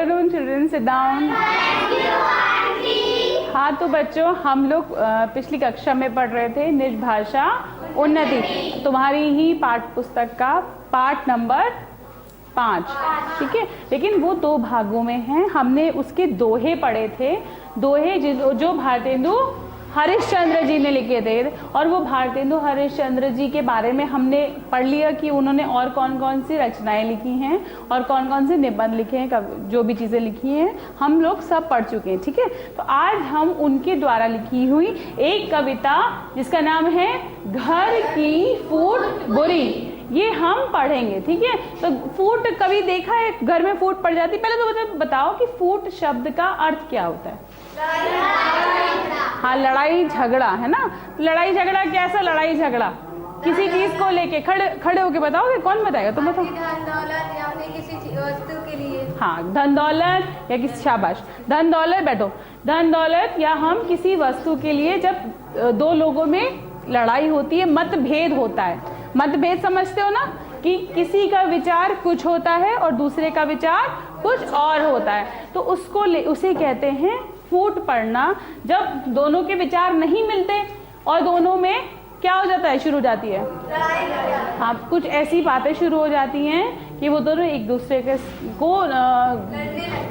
Afternoon children, sit down. हाँ, तो बच्चों हम लोग पिछली कक्षा में पढ़ रहे थे निज भाषा उन्नति, तुम्हारी ही पाठ पुस्तक का पाठ नंबर 5, ठीक है। लेकिन वो 2 भागों में हैं। हमने उसके दोहे पढ़े थे, दोहे जो भारतेंदु हरिश्चंद्र जी ने लिखे थे। और वो भारतेंदु हरिश्चंद्र जी के बारे में हमने पढ़ लिया कि उन्होंने और कौन कौन सी रचनाएं लिखी हैं और कौन कौन से निबंध लिखे हैं, जो भी चीज़ें लिखी हैं हम लोग सब पढ़ चुके हैं, ठीक है। तो आज हम उनके द्वारा लिखी हुई एक कविता जिसका नाम है घर की फूट बुरी, ये हम पढ़ेंगे, ठीक है। तो फूट कभी देखा है, घर में फूट पड़ जाती? पहले तो मुझे बताओ कि फूट शब्द का अर्थ क्या होता है? हाँ, लड़ाई झगड़ा, है ना। लड़ाई झगड़ा कैसा लड़ाई झगड़ा? किसी चीज को लेके खड़े होके बताओगे? कौन बताएगा? तुम बताओ। धन दौलत या अपनी किसी वस्तु के लिए। हाँ, धन दौलत या किसी, शाबाश, धन दौलत, बैठो। धन दौलत या हम किसी वस्तु के लिए जब 2 लोगों में लड़ाई होती है, मतभेद होता है। मतभेद समझते हो ना, कि किसी का विचार कुछ होता है और दूसरे का विचार कुछ और होता है, तो उसे कहते हैं फूट पड़ना। जब दोनों के विचार नहीं मिलते और दोनों में क्या हो जाता है, शुरू हो जाती है, हाँ, कुछ ऐसी बातें शुरू हो जाती हैं कि वो दोनों एक दूसरे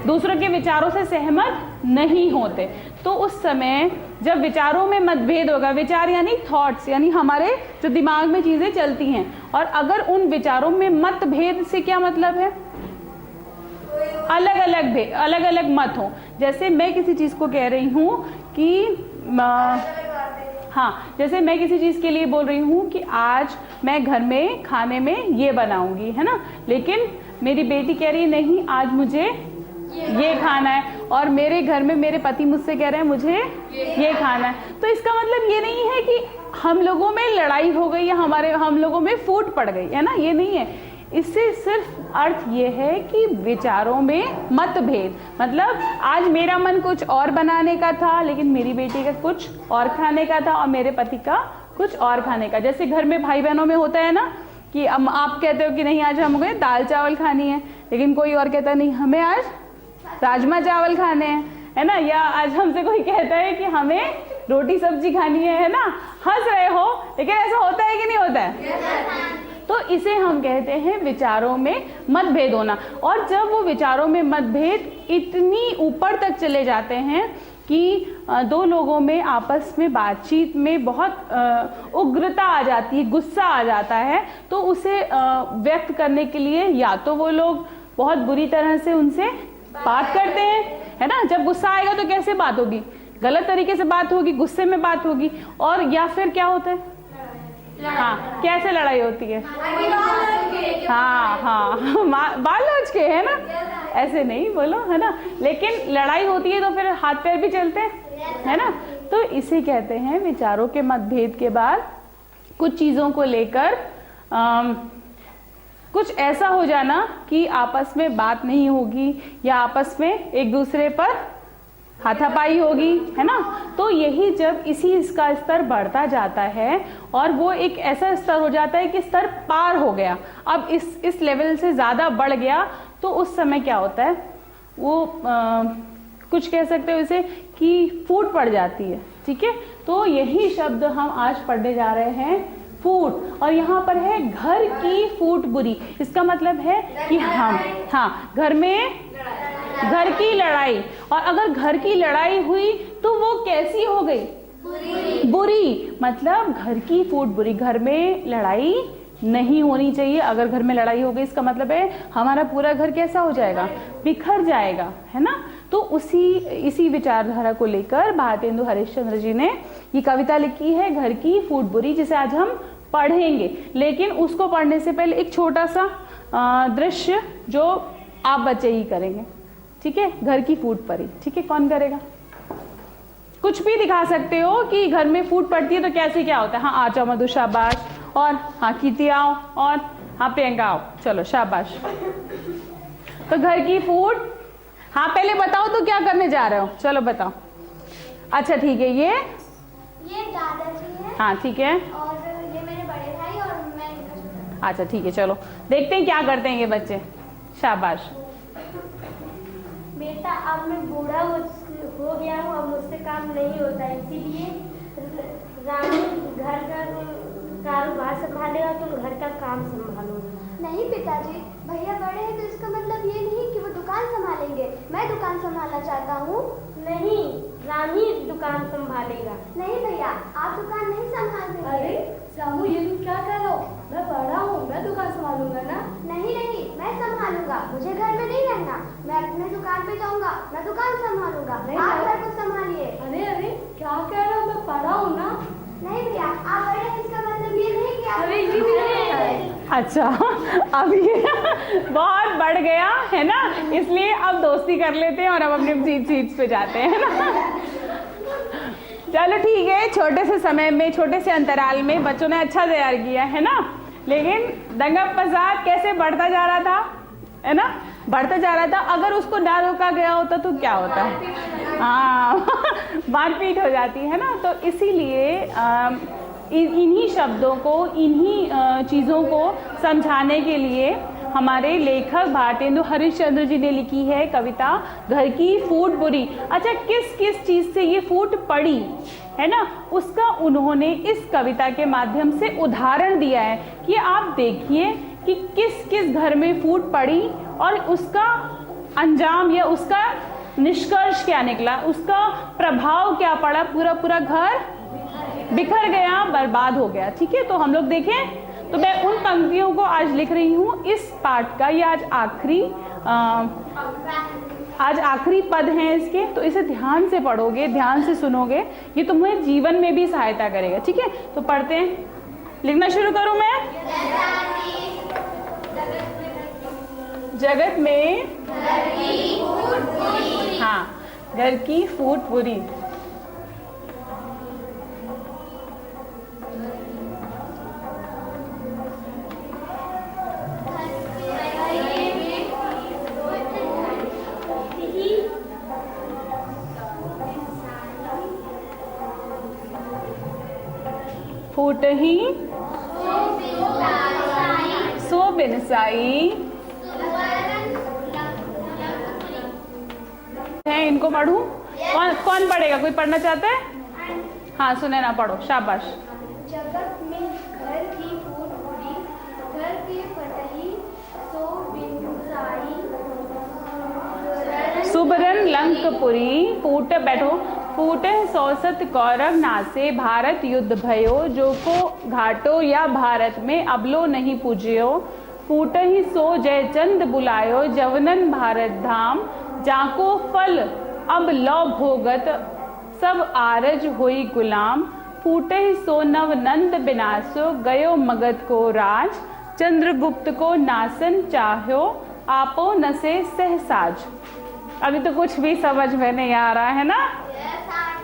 दूसरों के विचारों से सहमत नहीं होते। तो उस समय जब विचारों में मतभेद होगा, विचार यानी थॉट्स, यानी हमारे जो दिमाग में चीजें चलती हैं, और अगर उन विचारों में मतभेद से क्या मतलब है, अलग अलग मत हो। जैसे मैं किसी चीज को कह रही हूँ कि हाँ, जैसे मैं किसी चीज के लिए बोल रही हूँ कि आज मैं घर में खाने में ये बनाऊंगी, है ना, लेकिन मेरी बेटी कह रही है नहीं आज मुझे ये खाना है, और मेरे घर में मेरे पति मुझसे कह रहे हैं मुझे ये खाना है। तो इसका मतलब ये नहीं है कि हम लोगों में लड़ाई हो गई या हम लोगों में फूट पड़ गई, है ना, ये नहीं है। इससे सिर्फ अर्थ ये है कि विचारों में मतभेद, मतलब आज मेरा मन कुछ और बनाने का था लेकिन मेरी बेटी का कुछ और खाने का था और मेरे पति का कुछ और खाने का। जैसे घर में भाई बहनों में होता है ना कि आप कहते हो कि नहीं आज हमें दाल चावल खानी है, लेकिन कोई और कहता है नहीं हमें आज राजमा चावल खाने हैं, है ना। या आज हमसे कोई कहता है कि हमें रोटी सब्जी खानी है ना। हंस रहे हो, लेकिन ऐसा होता है कि नहीं होता है? तो इसे हम कहते हैं विचारों में मतभेद होना। और जब वो विचारों में मतभेद इतनी ऊपर तक चले जाते हैं कि 2 लोगों में आपस में बातचीत में बहुत उग्रता आ जाती है, गुस्सा आ जाता है, तो उसे व्यक्त करने के लिए या तो वो लोग बहुत बुरी तरह से उनसे बात करते हैं, है ना। जब गुस्सा आएगा तो कैसे बात होगी, गलत तरीके से बात होगी, गुस्से में बात होगी। और या फिर क्या होता है, हाँ, कैसे लड़ाई होती है, हाँ, बाल नोच के, है ना, ऐसे नहीं बोलो, है ना। लेकिन लड़ाई होती है तो फिर हाथ पैर भी चलते हैं, है ना। तो इसे कहते हैं विचारों के मतभेद के बाद कुछ चीजों को लेकर कुछ ऐसा हो जाना कि आपस में बात नहीं होगी या आपस में एक दूसरे पर हाथापाई होगी, है ना। तो यही जब इसका स्तर बढ़ता जाता है और वो एक ऐसा स्तर हो जाता है कि स्तर पार हो गया, अब इस लेवल से ज़्यादा बढ़ गया, तो उस समय क्या होता है, वो कुछ कह सकते हो इसे कि फूट पड़ जाती है, ठीक है। तो यही शब्द हम आज पढ़ने जा रहे हैं, फूट। और यहाँ पर है घर की फूट बुरी, इसका मतलब है कि हाँ, घर की लड़ाई। और अगर घर की लड़ाई हुई तो वो कैसी हो गई, बुरी। मतलब घर की फूट बुरी, घर में लड़ाई नहीं होनी चाहिए। अगर घर में लड़ाई हो गई इसका मतलब है हमारा पूरा घर कैसा हो जाएगा, बिखर जाएगा, है ना। तो इसी विचारधारा को लेकर भारतेंदु हरिश्चंद्र जी ने ये कविता लिखी है, घर की फूट बुरी, जिसे आज हम पढ़ेंगे। लेकिन उसको पढ़ने से पहले एक छोटा सा दृश्य जो आप बच्चे ही करेंगे, ठीक है, घर की फूट पड़ी, ठीक है। कौन करेगा? कुछ भी दिखा सकते हो कि घर में फूट पड़ती है तो कैसे क्या होता है। हाँ, आ जाओ मधु, शाबाश। और हाँ, कीर्ति आओ, और हाँ, प्रियंका आओ, चलो शाबाश। तो घर की फूट, हाँ पहले बताओ तो क्या करने जा रहे हो, चलो बताओ। अच्छा ठीक है, ये दादाजी है, हाँ ठीक है, और ये मेरे बड़े भाई और मैं इनका छोटा। अच्छा ठीक है, चलो देखते हैं क्या करते हैं ये बच्चे, शाबाश। बेटा अब मैं बूढ़ा हो गया हूँ, अब मुझसे काम नहीं होता, इसीलिए रानी घर का कारोबार संभालेगा, तुम घर का काम संभालोगे। नहीं पिताजी, भैया बड़े हैं तो इसका मतलब ये नहीं कि वो दुकान संभालेंगे। मैं दुकान संभालना चाहता हूँ। नहीं, रानी दुकान संभालेगा। नहीं भैया, आप दुकान नहीं संभाल देंगे। अरे रामू, ये तुम क्या कह रहे हो? मैं बड़ा हूँ, मैं दुकान संभालूंगा ना। नहीं नहीं, मैं संभालूंगा, मुझे घर में नहीं रहना। मैं अपने दुकान पे जाऊंगा, मैं दुकान संभालूंगा, आप घर को संभालिए। अरे अरे, क्या कह रहे हो? मैं बड़ा हूँ ना। नहीं भैया, आप बड़े हैं, इसका मतलब ये नहीं कि आप। अरे ये भी नहीं है। अच्छा, अब ये बहुत बढ़ गया है ना, इसलिए अब दोस्ती कर लेते हैं और अब अपनी सीट्स पे जाते हैं ना। चलो ठीक है, छोटे से समय में, छोटे से अंतराल में बच्चों ने अच्छा तैयार किया है ना, लेकिन दंगा फसाद कैसे बढ़ता जा रहा था, है ना, बढ़ता जा रहा था। अगर उसको ना रोका गया होता तो क्या होता? हाँ, मारपीट हो जाती है ना। तो इसीलिए इन्हीं शब्दों को, इन्हीं चीज़ों को समझाने के लिए हमारे लेखक भारतेंदु हरिश्चंद्र जी ने लिखी है कविता घर की फूट बुरी। अच्छा, किस किस चीज़ से ये फूट पड़ी है ना, उसका उन्होंने इस कविता के माध्यम से उदाहरण दिया है कि आप देखिए कि किस किस घर में फूट पड़ी और उसका अंजाम या उसका निष्कर्ष क्या निकला, उसका प्रभाव क्या पड़ा, पूरा पूरा घर बिखर गया, बर्बाद हो गया। ठीक है, तो हम लोग देखें। तो मैं उन पंक्तियों को आज लिख रही हूँ इस पाठ का, ये आज आखिरी पद हैं इसके, तो इसे ध्यान से पढ़ोगे, ध्यान से सुनोगे, ये तुम्हें जीवन में भी सहायता करेगा। ठीक है, तो पढ़ते हैं, लिखना शुरू करूँ मैं। जगत में हाँ, घर की फूट बुरी। फूट ही सो बिनसाई है, इनको पढ़ूं? कौन पढ़ेगा? कोई पढ़ना चाहता है? हाँ, सुने ना, पढ़ो, शाबाश। जगत में घर की फूट बुरी, घर की फटही सो बिनसाई, सुबरन लंकपुरी। फूट बैठो। फूटे सौसत कौरव नासे, भारत युद्ध भयो, जो को घाटो या भारत में अबलो नहीं पूज्यो। फूट ही सो जयचंद बुलायो, जवनन भारत धाम, जाको फल अब लौ भोगत, सब आरज होई गुलाम। फूटे ही सो नव नंद बिनासो, गयो मगध को राज, चंद्रगुप्त को नासन चाह्यो, आपो नसे सहसाज। अभी तो कुछ भी समझ में नहीं आ रहा है ना।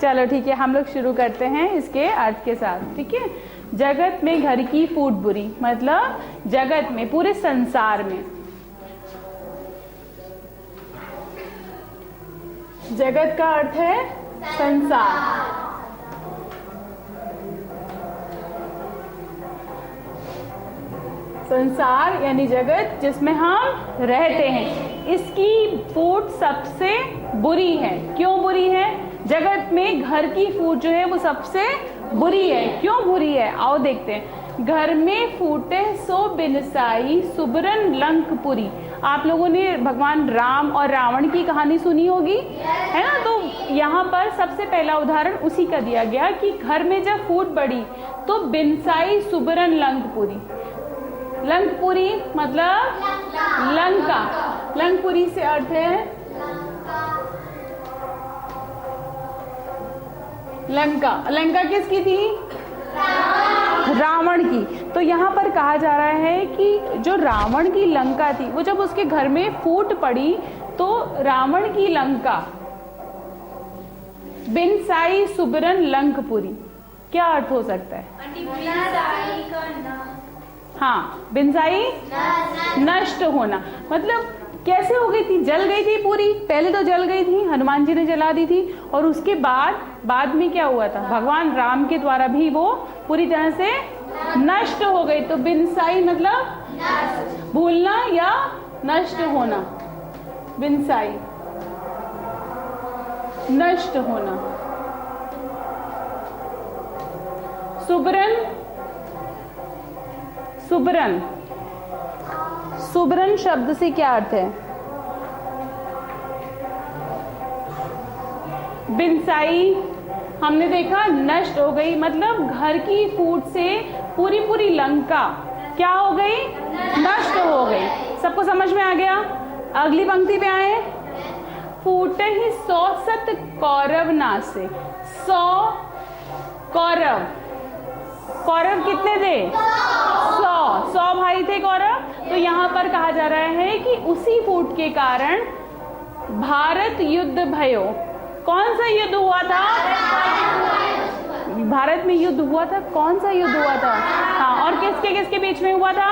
चलो ठीक है, हम लोग शुरू करते हैं इसके अर्थ के साथ। ठीक है, जगत में घर की फूट बुरी, मतलब जगत में, पूरे संसार में। जगत का अर्थ है संसार। संसार यानी जगत जिसमें हम रहते हैं, इसकी फूट सबसे बुरी है। क्यों बुरी है? जगत में घर की फूट जो है वो सबसे बुरी है। क्यों बुरी है? आओ देखते हैं। घर में फूटे सो बिनसाई, सुबरन लंकपुरी। आप लोगों ने भगवान राम और रावण की कहानी सुनी होगी, है ना। तो यहाँ पर सबसे पहला उदाहरण उसी का दिया गया कि घर में जब फूट पड़ी तो बिनसाई सुबरन लंकपुरी। लंकपुरी मतलब लंका। लंकपुरी से अर्थ है लंका। लंका किसकी थी? रावण की। तो यहाँ पर कहा जा रहा है कि जो रावण की लंका थी, वो जब उसके घर में फूट पड़ी तो रावण की लंका बिनसाई सुबरन लंकपुरी, क्या अर्थ हो सकता है? हाँ, बिनसाई नष्ट होना। मतलब कैसे हो गई थी? जल गई थी पूरी। पहले तो जल गई थी, हनुमान जी ने जला दी थी, और उसके बाद में क्या हुआ था? भगवान राम के द्वारा भी वो पूरी तरह से नष्ट हो गई। तो बिनसाई मतलब भूलना या नष्ट होना, बिनसाई। नष्ट होना। सुबरन, सुबरन, सुबरन शब्द से क्या अर्थ है? बिनसाई, हमने देखा नष्ट हो गई, मतलब घर की फूट से पूरी पूरी लंका क्या हो गई? नष्ट हो गई। सबको समझ में आ गया? अगली पंक्ति पे आए। फूटे ही 100 सत कौरव नासे। 100 कौरव, कौरव कितने थे? 100 भाई थे कौरव। तो यहाँ पर कहा जा रहा है कि उसी फूट के कारण भारत युद्ध भयो। कौन सा युद्ध हुआ था? भारत में युद्ध हुआ था। कौन सा युद्ध हुआ था? हाँ, और किसके किसके बीच में हुआ था?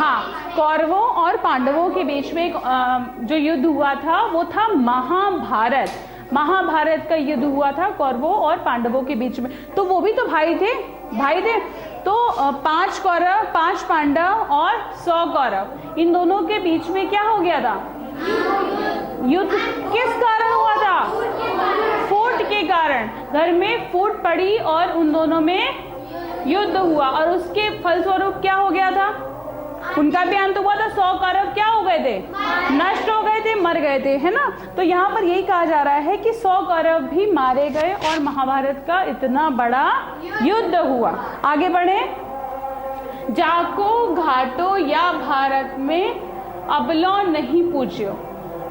हाँ, कौरवों और पांडवों के बीच में जो युद्ध हुआ था वो था महाभारत। महाभारत का युद्ध हुआ था कौरवों और पांडवों के बीच में। तो वो भी तो भाई थे, भाई थे। तो 5 कौरव, 5 पांडव और 100 कौरव, इन दोनों के बीच में क्या हो गया था? युद्ध। किस कारण हुआ था? फूट के कारण। घर में फूट पड़ी और उन दोनों में युद्ध हुआ और उसके फलस्वरूप क्या हो गया था? उनका भी अंत हुआ था। 100 कौरव क्या हो गए थे? नष्ट हो गए थे, मर गए थे, है ना। तो यहाँ पर यही कहा जा रहा है कि 100 कौरव भी मारे गए और महाभारत का इतना बड़ा युद्ध हुआ। आगे बढ़े। जाको घाटो या भारत में अबलो नहीं पूज्यो,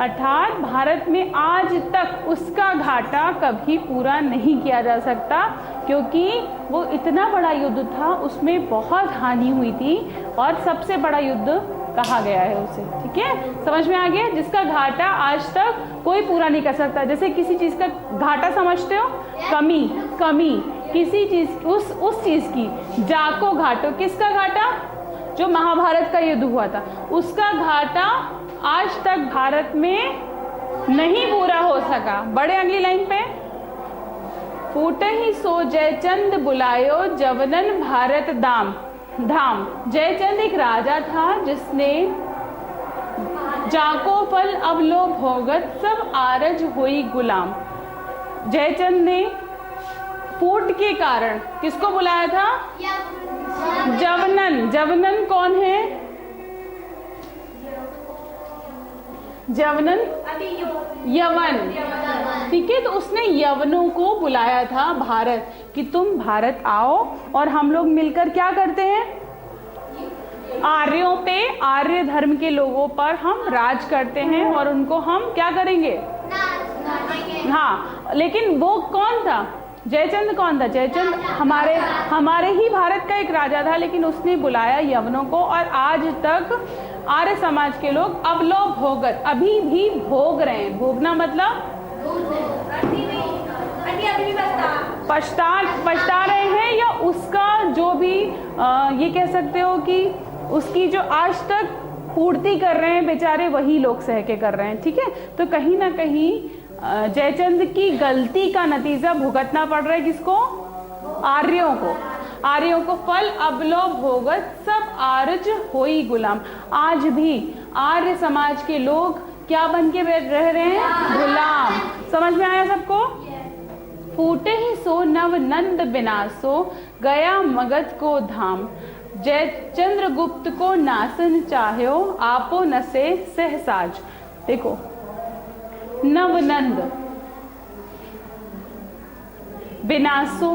अर्थात भारत में आज तक उसका घाटा कभी पूरा नहीं किया जा सकता, क्योंकि वो इतना बड़ा युद्ध था, उसमें बहुत हानि हुई थी और सबसे बड़ा युद्ध कहा गया है उसे। ठीक है, समझ में आ गया? जिसका घाटा आज तक कोई पूरा नहीं कर सकता। जैसे किसी चीज का घाटा समझते हो, कमी, कमी किसी चीज, उस चीज की। जाको घाटो, किसका घाटा? जो महाभारत का युद्ध हुआ था उसका घाटा आज तक भारत में नहीं पूरा हो सका। बड़े अगली लाइन पे। फूटे ही सो जयचंद बुलायो जवनन भारत धाम। जयचंद एक राजा था जिसने जाको फल अवलो भोगत सब आरज हुई गुलाम। जयचंद ने फूट के कारण किसको बुलाया था? जवनन। जवनन कौन है? जवनन यवन। ठीक है, तो उसने यवनों को बुलाया था भारत कि तुम भारत आओ और हम लोग मिलकर क्या करते हैं? आर्यों पे, आर्य धर्म के लोगों पर हम राज करते हैं और उनको हम क्या करेंगे? हाँ, लेकिन वो कौन था? जयचंद कौन था? जयचंद हमारे ही भारत का एक राजा था, लेकिन उसने बुलाया यवनों को और आज तक आर्य समाज के लोग अवलो भोगत, अभी भी भोग रहे हैं। भोगना मतलब पछता रहे हैं, या उसका जो भी ये कह सकते हो कि उसकी जो आज तक पूर्ति कर रहे हैं बेचारे, वही लोग सह के कर रहे हैं। ठीक है, तो कहीं ना कहीं जयचंद की गलती का नतीजा भुगतना पड़ रहा है किसको? आर्यों को। आर्यों को फल अबलो भोगत सब आर्ज होई गुलाम। आज भी आर्य समाज के लोग क्या बन के रह रहे हैं? गुलाम। समझ में आया सबको? फूटे ही सो नव नंद विनाशो गया मगध को धाम। जय चंद्रगुप्त को नासन चाह्यो आपो नसे सहसाज। देखो, नवनंद, विनाशो,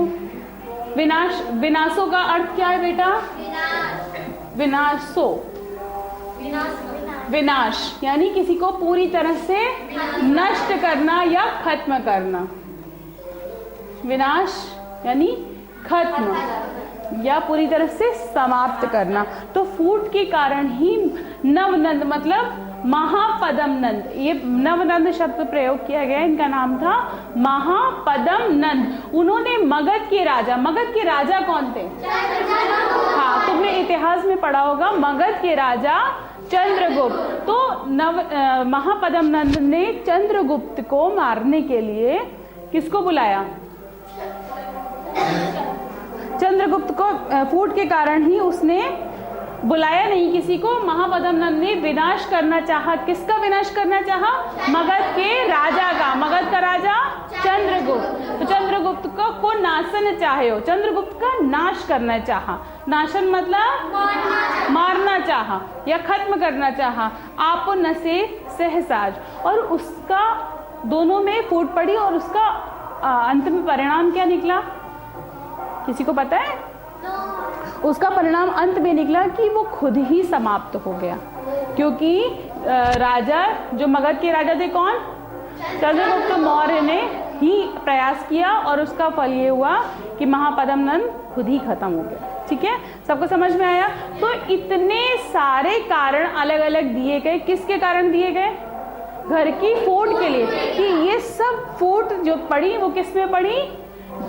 विनाशो का अर्थ क्या है बेटा? विनाशो, विनाश यानी किसी को पूरी तरह से नष्ट करना या खत्म करना। विनाश यानी खत्म या पूरी तरह से समाप्त करना। तो फूट के कारण ही नवनंद मतलब महापदम नंद, ये नवनंद शब्द प्रयोग किया गया, इनका नाम था महापदम नंद। उन्होंने मगध के राजा कौन थे? हाँ, तुमने इतिहास में पढ़ा होगा, मगध के राजा चंद्रगुप्त। तो महापदम नंद ने चंद्रगुप्त को मारने के लिए किसको बुलाया? चंद्रगुप्त को। फूट के कारण ही उसने बुलाया नहीं किसी को। महापद्मनंद ने विनाश करना चाहा। किसका विनाश करना चाहा? मगध के राजा का। मगध का राजा चंद्रगुप्त। तो चंद्रगुप्त को नाशन चाहे हो, चंद्रगुप्त का नाश करना चाहा। नाशन मतलब मारना चाहा या खत्म करना चाहा। आप नसे सहसाज, और उसका दोनों में फूट पड़ी और उसका अंत में परिणाम क्या निकला? किसी को पता है? उसका परिणाम अंत में निकला कि वो खुद ही समाप्त हो गया, क्योंकि राजा जो मगध के राजा थे कौन? चंद्रगुप्त मौर्य ने ही प्रयास किया और उसका फल ये हुआ कि महापद्मनंद खुद ही खत्म हो गया। ठीक है, सबको समझ में आया? तो इतने सारे कारण अलग अलग दिए गए। किसके कारण दिए गए? घर की फूट के लिए, कि ये सब फूट जो पड़ी वो किस में पड़ी?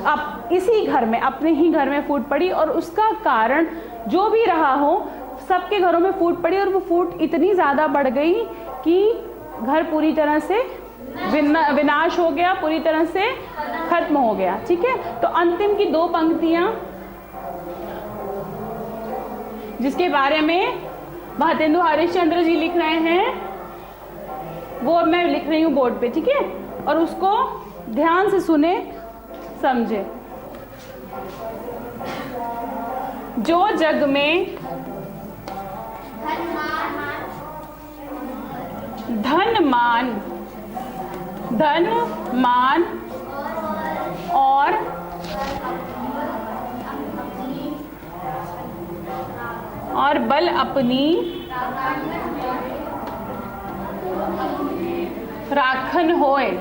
अब इसी घर में, अपने ही घर में फूट पड़ी, और उसका कारण जो भी रहा हो सबके घरों में फूट पड़ी, और वो फूट इतनी ज्यादा बढ़ गई कि घर पूरी तरह से विनाश हो गया, पूरी तरह से खत्म हो गया। ठीक है, तो अंतिम की 2 पंक्तियां जिसके बारे में भारतेंदु हरिश्चंद्र जी लिख रहे हैं वो अब मैं लिख रही हूं बोर्ड पे। ठीक है, और उसको ध्यान से सुने, समझे। जो जग में धन मान और बल अपनी राखन होए,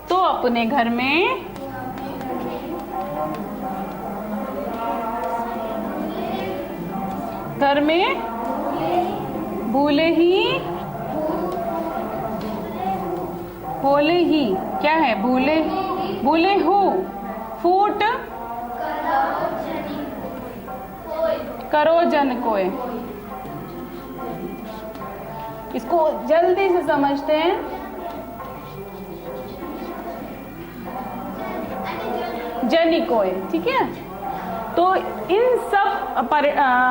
तो अपने घर में भूले ही क्या है? भूले हो फूट करो जन कोय। इसको जल्दी से समझते हैं। जनी कोय, ठीक है। तो इन सब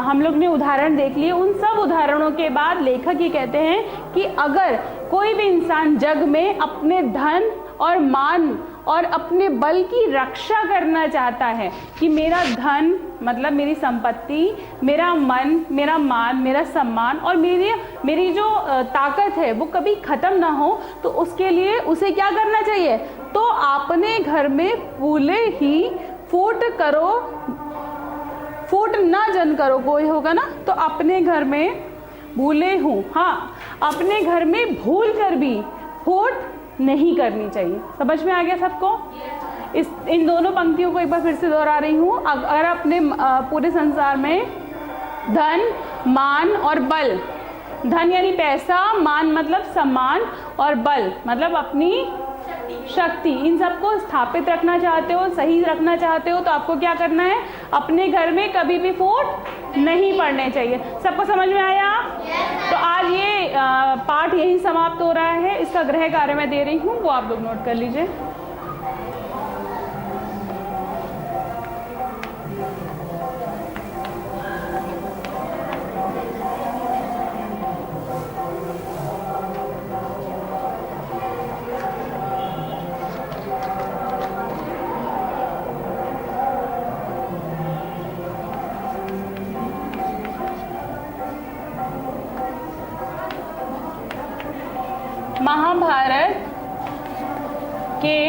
हम लोग ने उदाहरण देख लिए। उन सब उदाहरणों के बाद लेखक ये कहते हैं कि अगर कोई भी इंसान जग में अपने धन और मान और अपने बल की रक्षा करना चाहता है, कि मेरा धन मतलब मेरी संपत्ति, मेरा मन, मेरा मान, मेरा सम्मान और मेरी जो ताकत है वो कभी खत्म ना हो, तो उसके लिए उसे क्या करना चाहिए? तो अपने घर में फूले ही फूट ना जन करो कोई होगा ना, तो अपने घर में भूले हूँ, हाँ अपने घर में भूल कर भी फूट नहीं करनी चाहिए। समझ में आ गया सबको? इन दोनों पंक्तियों को एक बार फिर से दोहरा रही हूँ। अगर अपने पूरे संसार में धन, मान और बल, धन यानी पैसा, मान मतलब सम्मान और बल मतलब अपनी शक्ति, इन सबको स्थापित रखना चाहते हो, सही रखना चाहते हो, तो आपको क्या करना है? अपने घर में कभी भी फूट नहीं पड़ने चाहिए। सबको समझ में आया? तो आज ये पाठ यही समाप्त हो रहा है। इसका गृह कार्य मैं दे रही हूँ, वो आप लोग नोट कर लीजिए। महाभारत के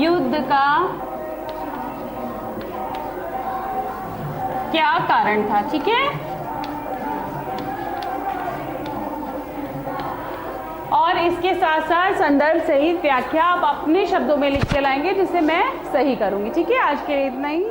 युद्ध का क्या कारण था? ठीक है, और इसके साथ साथ संदर्भ सहित व्याख्या आप अपने शब्दों में लिख के लाएंगे, जिसे मैं सही करूंगी। ठीक है, आज के लिए इतना ही।